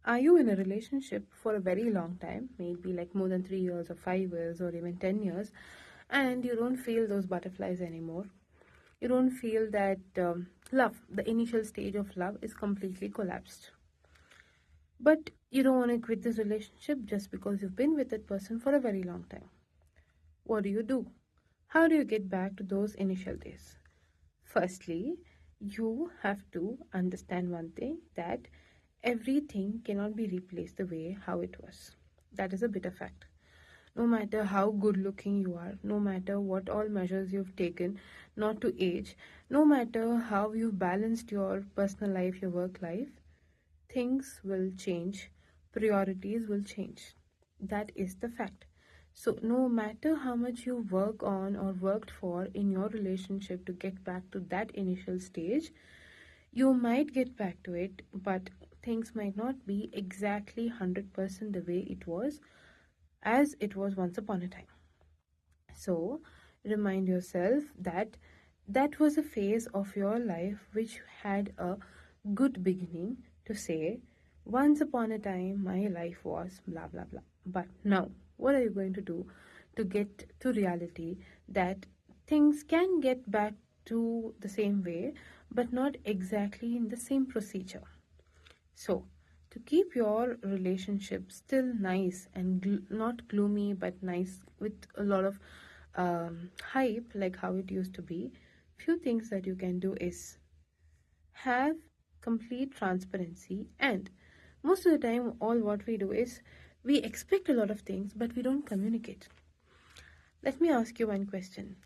Are you in a relationship for a very long time, maybe like more than 3 years or 5 years or even 10 years, and you don't feel those butterflies anymore? You don't feel that love, the initial stage of love, is completely collapsed. But you don't want to quit this relationship just because you've been with that person for a very long time. What do you do? How do you get back to those initial days? Firstly, you have to understand one thing, that everything cannot be replaced the way how it was. That is a bitter fact. No matter how good looking you are, no matter what all measures you've taken not to age, no matter how you've balanced your personal life, your work life, things will change, priorities will change. That is the fact. So, no matter how much you work on or worked for in your relationship to get back to that initial stage, you might get back to it, but things might not be exactly 100% the way it was as it was once upon a time. So, remind yourself that that was a phase of your life which had a good beginning to say, once upon a time, my life was blah blah blah. But now, what are you going to do to get to reality that things can get back to the same way, but not exactly in the same procedure? So, to keep your relationship still nice and not gloomy but nice with a lot of hype like how it used to be, few things that you can do is have complete transparency. And most of the time, all what we do is we expect a lot of things but we don't communicate. Let me ask you one question.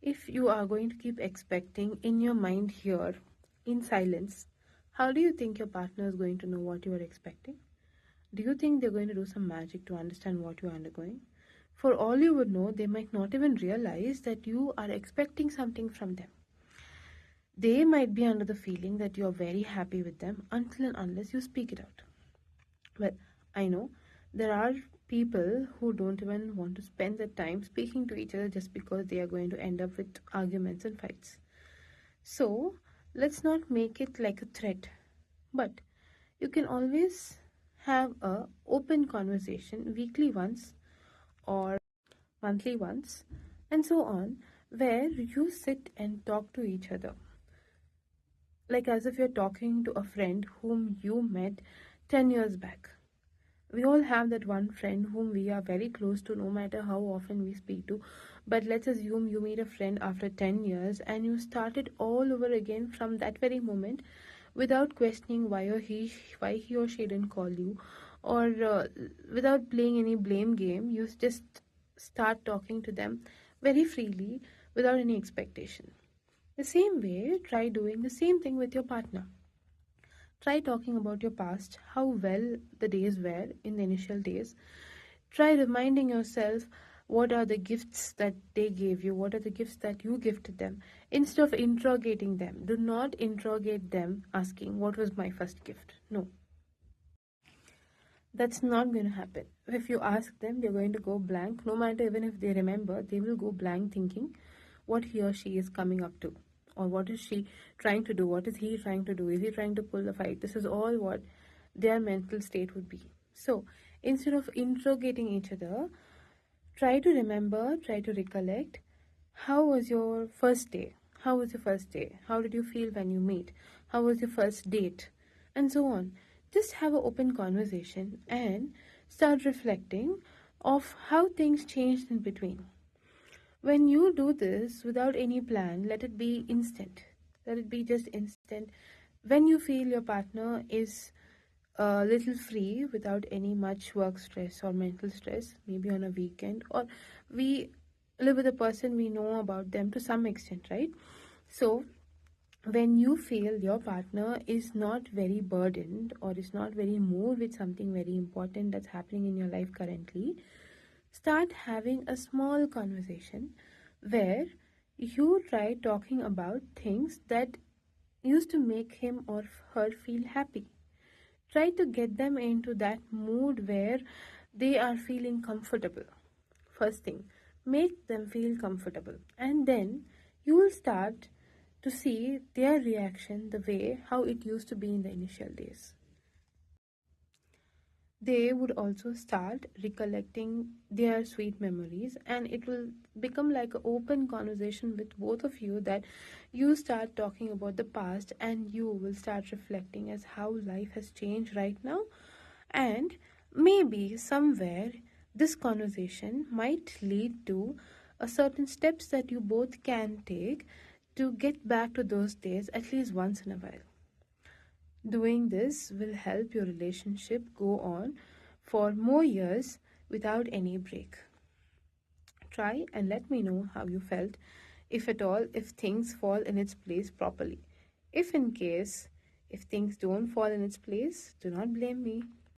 If you are going to keep expecting in your mind here in silence, how do you think your partner is going to know what you are expecting? Do you think they're going to do some magic to understand what you're undergoing? For all you would know, they might not even realize that you are expecting something from them. They might be under the feeling that you're very happy with them until and unless you speak it out. Well, I know there are people who don't even want to spend the time speaking to each other just because they are going to end up with arguments and fights. So, let's not make it like a threat, but you can always have a open conversation weekly once or monthly once and so on, where you sit and talk to each other like as if you're talking to a friend whom you met 10 years back. We all have that one friend whom we are very close to, no matter how often we speak to. But let's assume you meet a friend after 10 years and you started all over again from that very moment without questioning why he or she didn't call you, or without playing any blame game. You just start talking to them very freely without any expectation. The same way, try doing the same thing with your partner. Try talking about your past, how well the days were in the initial days. Try reminding yourself what are the gifts that they gave you, what are the gifts that you gifted them. Instead of interrogating them, do not interrogate them asking, what was my first gift? No, that's not going to happen. If you ask them, they're going to go blank. No matter even if they remember, they will go blank thinking what he or she is coming up to. Or what is she trying to do? What is he trying to do? Is he trying to pull a fight? This is all what their mental state would be. So instead of interrogating each other, try to remember, try to recollect, how was your first day? How was your first day? How did you feel when you meet? How was your first date? And so on. Just have an open conversation and start reflecting of how things changed in between. When you do this without any plan, let it be instant. Let it be just instant. When you feel your partner is a little free without any much work stress or mental stress, maybe on a weekend, or we live with a person, we know about them to some extent, right? So when you feel your partner is not very burdened or is not very moved with something very important that's happening in your life currently, start having a small conversation where you try talking about things that used to make him or her feel happy. Try to get them into that mood where they are feeling comfortable. First thing, make them feel comfortable, and then you will start to see their reaction the way how it used to be in the initial days. they would also start recollecting their sweet memories, and it will become like an open conversation with both of you, that you start talking about the past and you will start reflecting as how life has changed right now. And maybe somewhere this conversation might lead to a certain steps that you both can take to get back to those days at least once in a while. Doing this will help your relationship go on for more years without any break. Try and let me know how you felt, if at all, if things fall in its place properly. If in case, if things don't fall in its place, do not blame me.